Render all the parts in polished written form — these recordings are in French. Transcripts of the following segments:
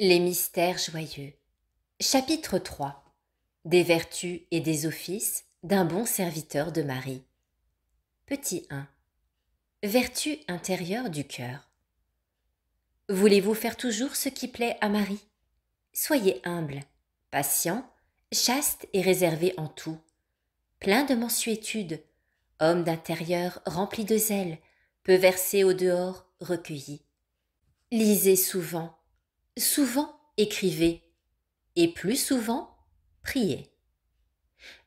Les mystères joyeux. Chapitre 3. Des vertus et des offices d'un bon serviteur de Marie. Petit 1. Vertu intérieure du cœur. Voulez-vous faire toujours ce qui plaît à Marie? Soyez humble, patient, chaste et réservé en tout, plein de mansuétude, homme d'intérieur rempli de zèle, peu versé au dehors, recueilli. Lisez souvent, souvent écrivez, et plus souvent, priez.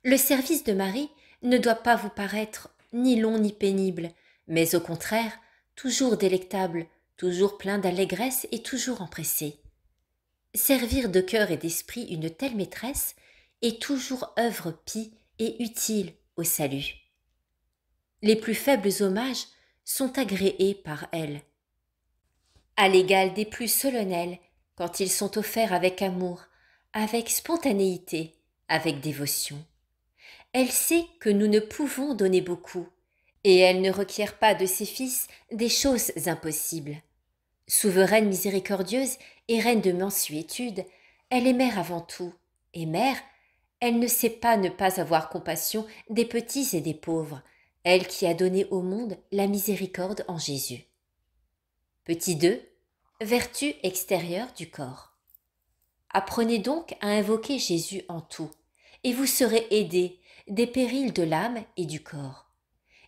Le service de Marie ne doit pas vous paraître ni long ni pénible, mais au contraire, toujours délectable, toujours plein d'allégresse et toujours empressé. Servir de cœur et d'esprit une telle maîtresse est toujours œuvre pie et utile au salut. Les plus faibles hommages sont agréés par elle, à l'égal des plus solennels, quand ils sont offerts avec amour, avec spontanéité, avec dévotion. Elle sait que nous ne pouvons donner beaucoup, et elle ne requiert pas de ses fils des choses impossibles. Souveraine miséricordieuse et reine de mansuétude, elle est mère avant tout, et mère, elle ne sait pas ne pas avoir compassion des petits et des pauvres, elle qui a donné au monde la miséricorde en Jésus. Petit 2. Vertu extérieure du corps. Apprenez donc à invoquer Jésus en tout, et vous serez aidés des périls de l'âme et du corps.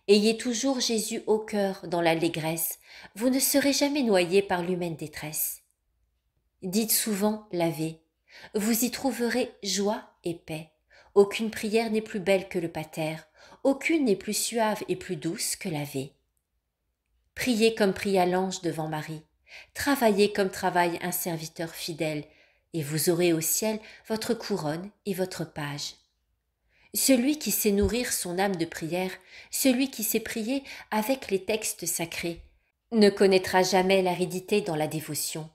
Ayez toujours Jésus au cœur dans l'allégresse, vous ne serez jamais noyés par l'humaine détresse. Dites souvent l'Ave, vous y trouverez joie et paix. Aucune prière n'est plus belle que le pater, aucune n'est plus suave et plus douce que l'Ave. Priez comme pria l'ange devant Marie, travaillez comme travaille un serviteur fidèle, et vous aurez au ciel votre couronne et votre page. Celui qui sait nourrir son âme de prière, celui qui sait prier avec les textes sacrés, ne connaîtra jamais l'aridité dans la dévotion.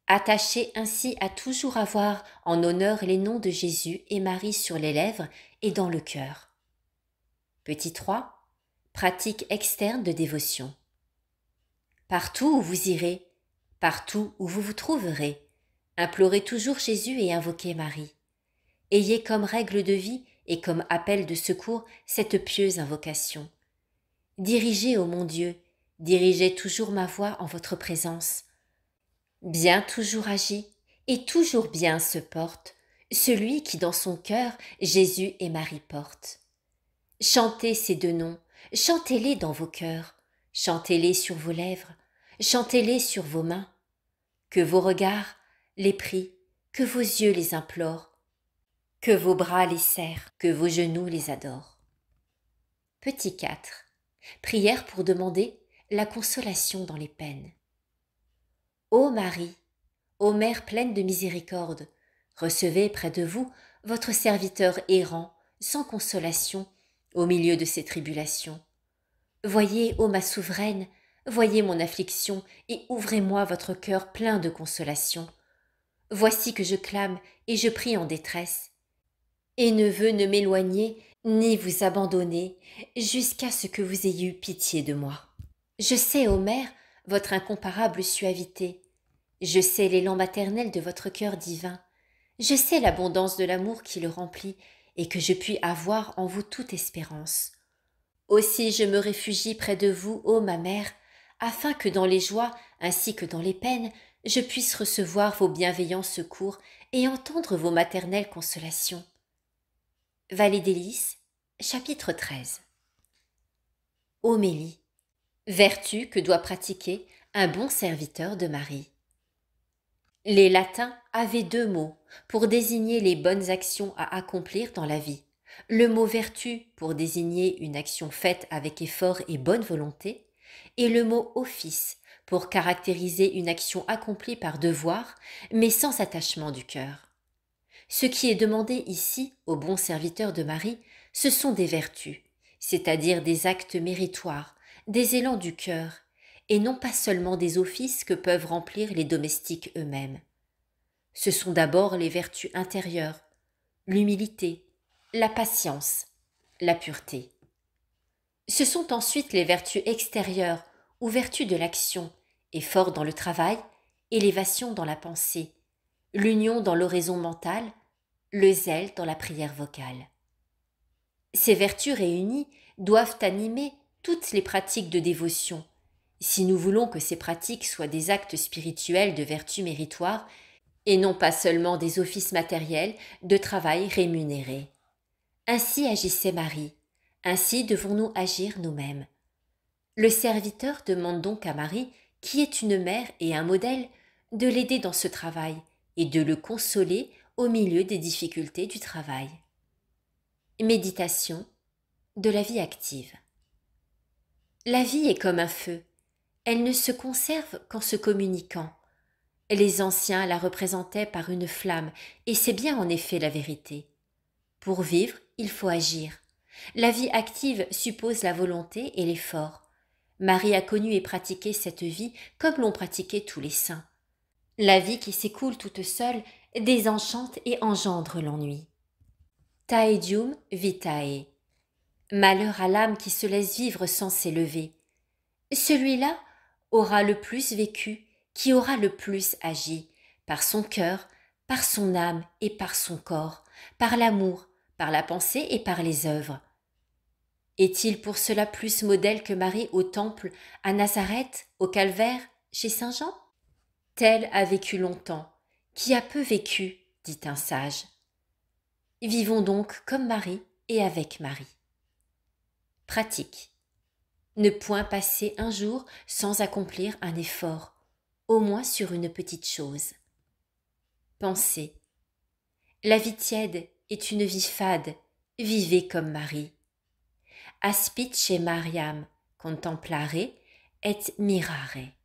Attachez ainsi à toujours avoir en honneur les noms de Jésus et Marie sur les lèvres et dans le cœur. Petit 3. Pratique externe de dévotion. Partout où vous irez, partout où vous vous trouverez, implorez toujours Jésus et invoquez Marie. Ayez comme règle de vie et comme appel de secours cette pieuse invocation. Dirigez, ô mon Dieu, dirigez toujours ma voix en votre présence. Bien toujours agit et toujours bien se porte celui qui dans son cœur Jésus et Marie porte. Chantez ces deux noms, chantez-les dans vos cœurs, chantez-les sur vos lèvres, chantez-les sur vos mains. Que vos regards les prient, que vos yeux les implorent, que vos bras les serrent, que vos genoux les adorent. Petit 4. Prière pour demander la consolation dans les peines. Ô Marie, ô Mère pleine de miséricorde, recevez près de vous votre serviteur errant, sans consolation, au milieu de ses tribulations. Voyez, ô ma souveraine, voyez mon affliction, et ouvrez-moi votre cœur plein de consolation. Voici que je clame et je prie en détresse, et ne veux ne m'éloigner ni vous abandonner jusqu'à ce que vous ayez eu pitié de moi. Je sais, ô Mère, votre incomparable suavité. Je sais l'élan maternel de votre cœur divin. Je sais l'abondance de l'amour qui le remplit et que je puis avoir en vous toute espérance. Aussi je me réfugie près de vous, ô ma mère, afin que dans les joies ainsi que dans les peines, je puisse recevoir vos bienveillants secours et entendre vos maternelles consolations. Vallée des Lys, chapitre 13. Homélie. Vertu que doit pratiquer un bon serviteur de Marie. Les latins avaient deux mots pour désigner les bonnes actions à accomplir dans la vie. Le mot vertu pour désigner une action faite avec effort et bonne volonté, et le mot office pour caractériser une action accomplie par devoir, mais sans attachement du cœur. Ce qui est demandé ici au bon serviteur de Marie, ce sont des vertus, c'est-à-dire des actes méritoires, des élans du cœur, et non pas seulement des offices que peuvent remplir les domestiques eux-mêmes. Ce sont d'abord les vertus intérieures, l'humilité, la patience, la pureté. Ce sont ensuite les vertus extérieures ou vertus de l'action, effort dans le travail, élévation dans la pensée, l'union dans l'oraison mentale, le zèle dans la prière vocale. Ces vertus réunies doivent animer toutes les pratiques de dévotion, si nous voulons que ces pratiques soient des actes spirituels de vertu méritoire et non pas seulement des offices matériels de travail rémunérés. Ainsi agissait Marie, ainsi devons-nous agir nous-mêmes. Le serviteur demande donc à Marie, qui est une mère et un modèle, de l'aider dans ce travail et de le consoler au milieu des difficultés du travail. Méditation de la vie active. La vie est comme un feu, elle ne se conserve qu'en se communiquant. Les anciens la représentaient par une flamme, et c'est bien en effet la vérité. Pour vivre, il faut agir. La vie active suppose la volonté et l'effort. Marie a connu et pratiqué cette vie comme l'ont pratiqué tous les saints. La vie qui s'écoule toute seule désenchante et engendre l'ennui. Taedium vitae. Malheur à l'âme qui se laisse vivre sans s'élever. Celui-là aura le plus vécu, qui aura le plus agi, par son cœur, par son âme et par son corps, par l'amour, par la pensée et par les œuvres. Est-il pour cela plus modèle que Marie au temple, à Nazareth, au calvaire, chez Saint Jean? Tel a vécu longtemps, qui a peu vécu, dit un sage. Vivons donc comme Marie et avec Marie. Pratique. Ne point passer un jour sans accomplir un effort, au moins sur une petite chose. Pensez. La vie tiède est une vie fade, vivez comme Marie. Aspice Mariam contemplare et mirare.